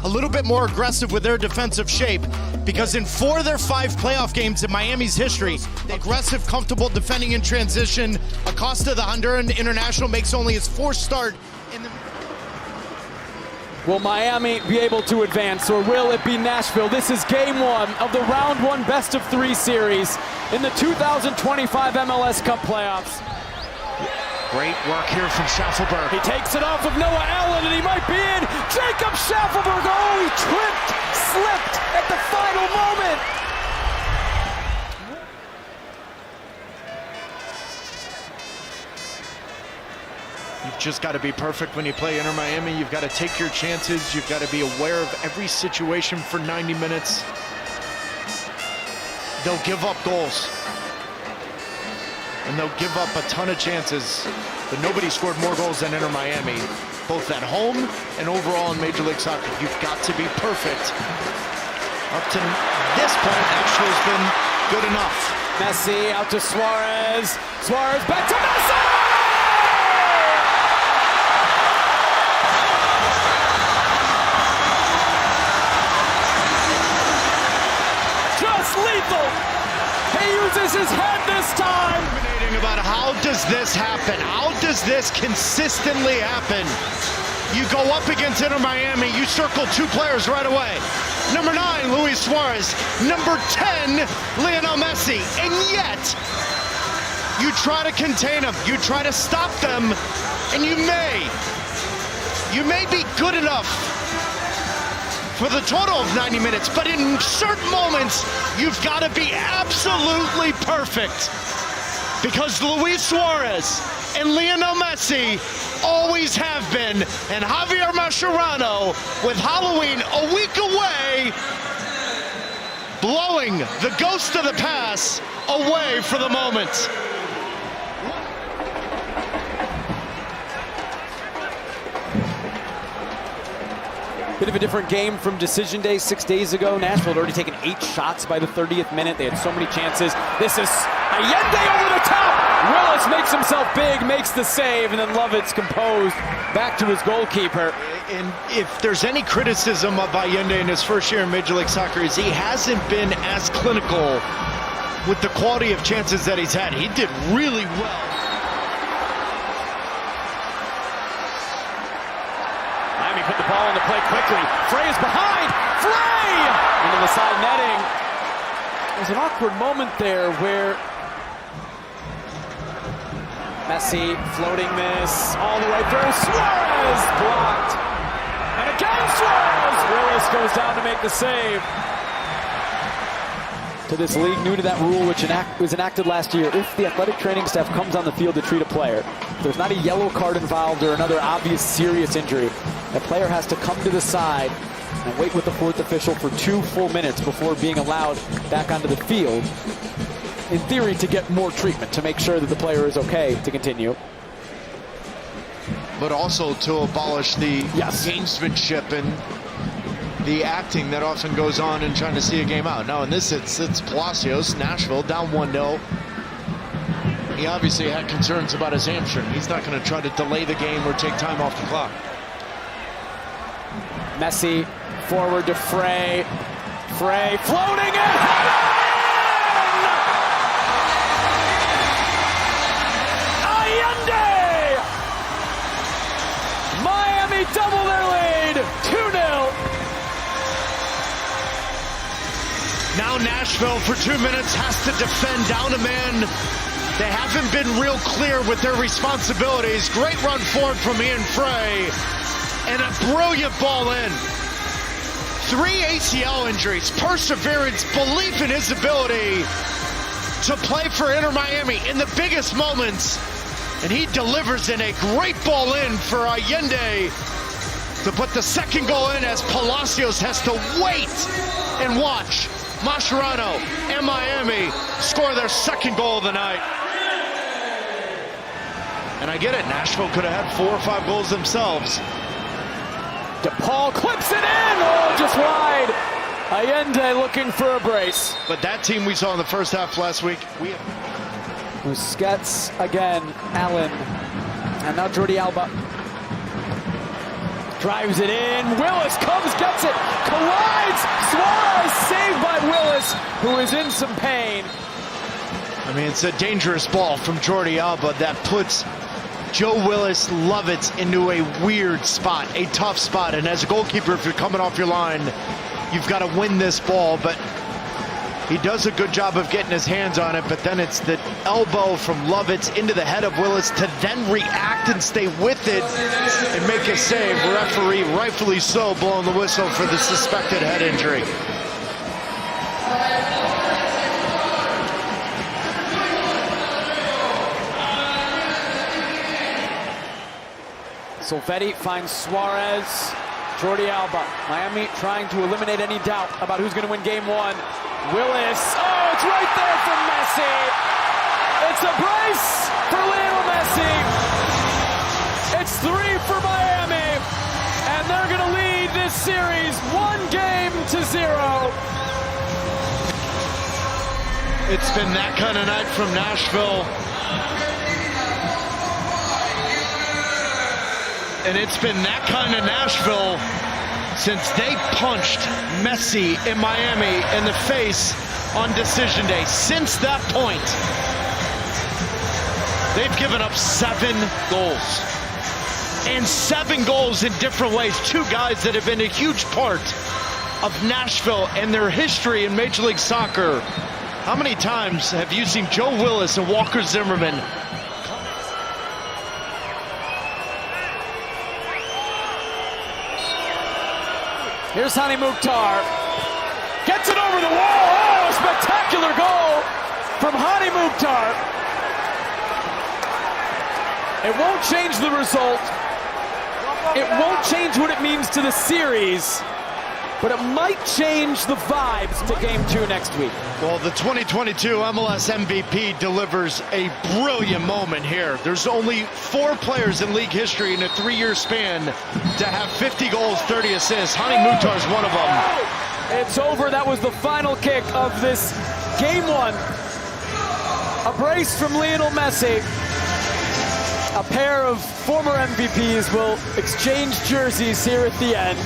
a little bit more aggressive with their defensive shape, because in 4 of their 5 playoff games in Miami's history, aggressive, comfortable defending in transition. Acosta, the Honduran international, makes only his 4th start in the... Will Miami be able to advance, or will it be Nashville? This is game 1 of the round 1 best-of-3 series in the 2025 MLS Cup playoffs. Great work here from Schaffelberg. He takes it off of Noah Allen, and he might be in. Jacob Schaffelberg, oh, he tripped, slipped at the final moment. You've just got to be perfect when you play Inter Miami. You've got to take your chances. You've got to be aware of every situation for 90 minutes. They'll give up goals. And they'll give up a ton of chances. But nobody scored more goals than Inter Miami, both at home and overall in Major League Soccer. You've got to be perfect. Up to this point, Nashville's been good enough. Messi out to Suarez. Suarez back to Messi! Just lethal. He uses his head this time. About how does this happen? How does this consistently happen? You go up against Inter Miami, you circle 2 players right away. Number 9, Luis Suarez. Number 10, Lionel Messi. And yet, you try to contain them. You try to stop them, and you may be good enough for the total of 90 minutes, but in certain moments, you've got to be absolutely perfect. Because Luis Suarez and Lionel Messi always have been, and Javier Mascherano, with Halloween a week away, blowing the ghost of the past away for the moment. Bit of a different game from decision day 6 days ago. Nashville had already taken 8 shots by the 30th minute. They had so many chances. This is Allende over the top. Willis makes himself big, makes the save, and then Lovett's composed back to his goalkeeper. And if there's any criticism of Allende in his first year in Major League Soccer, is he hasn't been as clinical with the quality of chances that he's had. He did really well. Put the ball into play quickly. Frey is behind. Frey into the side netting. There's an awkward moment there where Messi floating this all the way through. Suarez blocked. And again Suarez. Willis goes down to make the save. To this league, new to that rule, which was enacted last year, if the athletic training staff comes on the field to treat a player, if there's not a yellow card involved or another obvious serious injury, the player has to come to the side and wait with the 4th official for 2 full minutes before being allowed back onto the field, in theory to get more treatment, to make sure that the player is okay to continue. But also to abolish the gamesmanship and the acting that often goes on in trying to see a game out. Now in this, it's Palacios, Nashville, down 1-0. He obviously had concerns about his hamstring. He's not going to try to delay the game or take time off the clock. Messi forward to Frey. Frey floating it. Allende! Miami double their lead. 2-0. Now Nashville for 2 minutes has to defend down a man. They haven't been real clear with their responsibilities. Great run forward from Ian Frey. And a brilliant ball in. 3 ACL injuries, perseverance, belief in his ability to play for Inter Miami in the biggest moments. And he delivers in a great ball in for Allende to put the 2nd goal in, as Palacios has to wait and watch Mascherano and Miami score their 2nd goal of the night. And I get it, Nashville could have had 4 or 5 goals themselves. DePaul clips it in, oh, just wide. Allende looking for a brace. But that team we saw in the first half last week, Busquets again, Allen, and now Jordi Alba. Drives it in, Willis comes, gets it, is in some pain. I mean, it's a dangerous ball from Jordi Alba that puts Joe Willis Lovitz into a weird spot, a tough spot. And as a goalkeeper, if you're coming off your line, you've got to win this ball. But he does a good job of getting his hands on it. But then it's the elbow from Lovitz into the head of Willis to then react and stay with it and make a save. Referee, rightfully so, blowing the whistle for the suspected head injury. Silvetti finds Suarez. Jordi Alba. Miami trying to eliminate any doubt about who's going to win game one. Willis. Oh, it's right there from Messi. It's a brace for Lionel Messi. It's 3 for Miami. And they're going to lead this series 1-0. It's been that kind of night from Nashville. And it's been that kind of Nashville since they punched Messi in Miami in the face on decision day. Since that point, they've given up 7 goals. And 7 goals in different ways. 2 guys that have been a huge part of Nashville and their history in Major League Soccer. How many times have you seen Joe Willis and Walker Zimmerman? Here's Hani Mukhtar. Gets it over the wall. Oh, a spectacular goal from Hani Mukhtar. It won't change the result. It won't change what it means to the series. But it might change the vibes to game 2 next week. Well, the 2022 MLS MVP delivers a brilliant moment here. There's only 4 players in league history in a 3-year span to have 50 goals, 30 assists. Hani Mukhtar is one of them. It's over. That was the final kick of this game 1. A brace from Lionel Messi. A pair of former MVPs will exchange jerseys here at the end.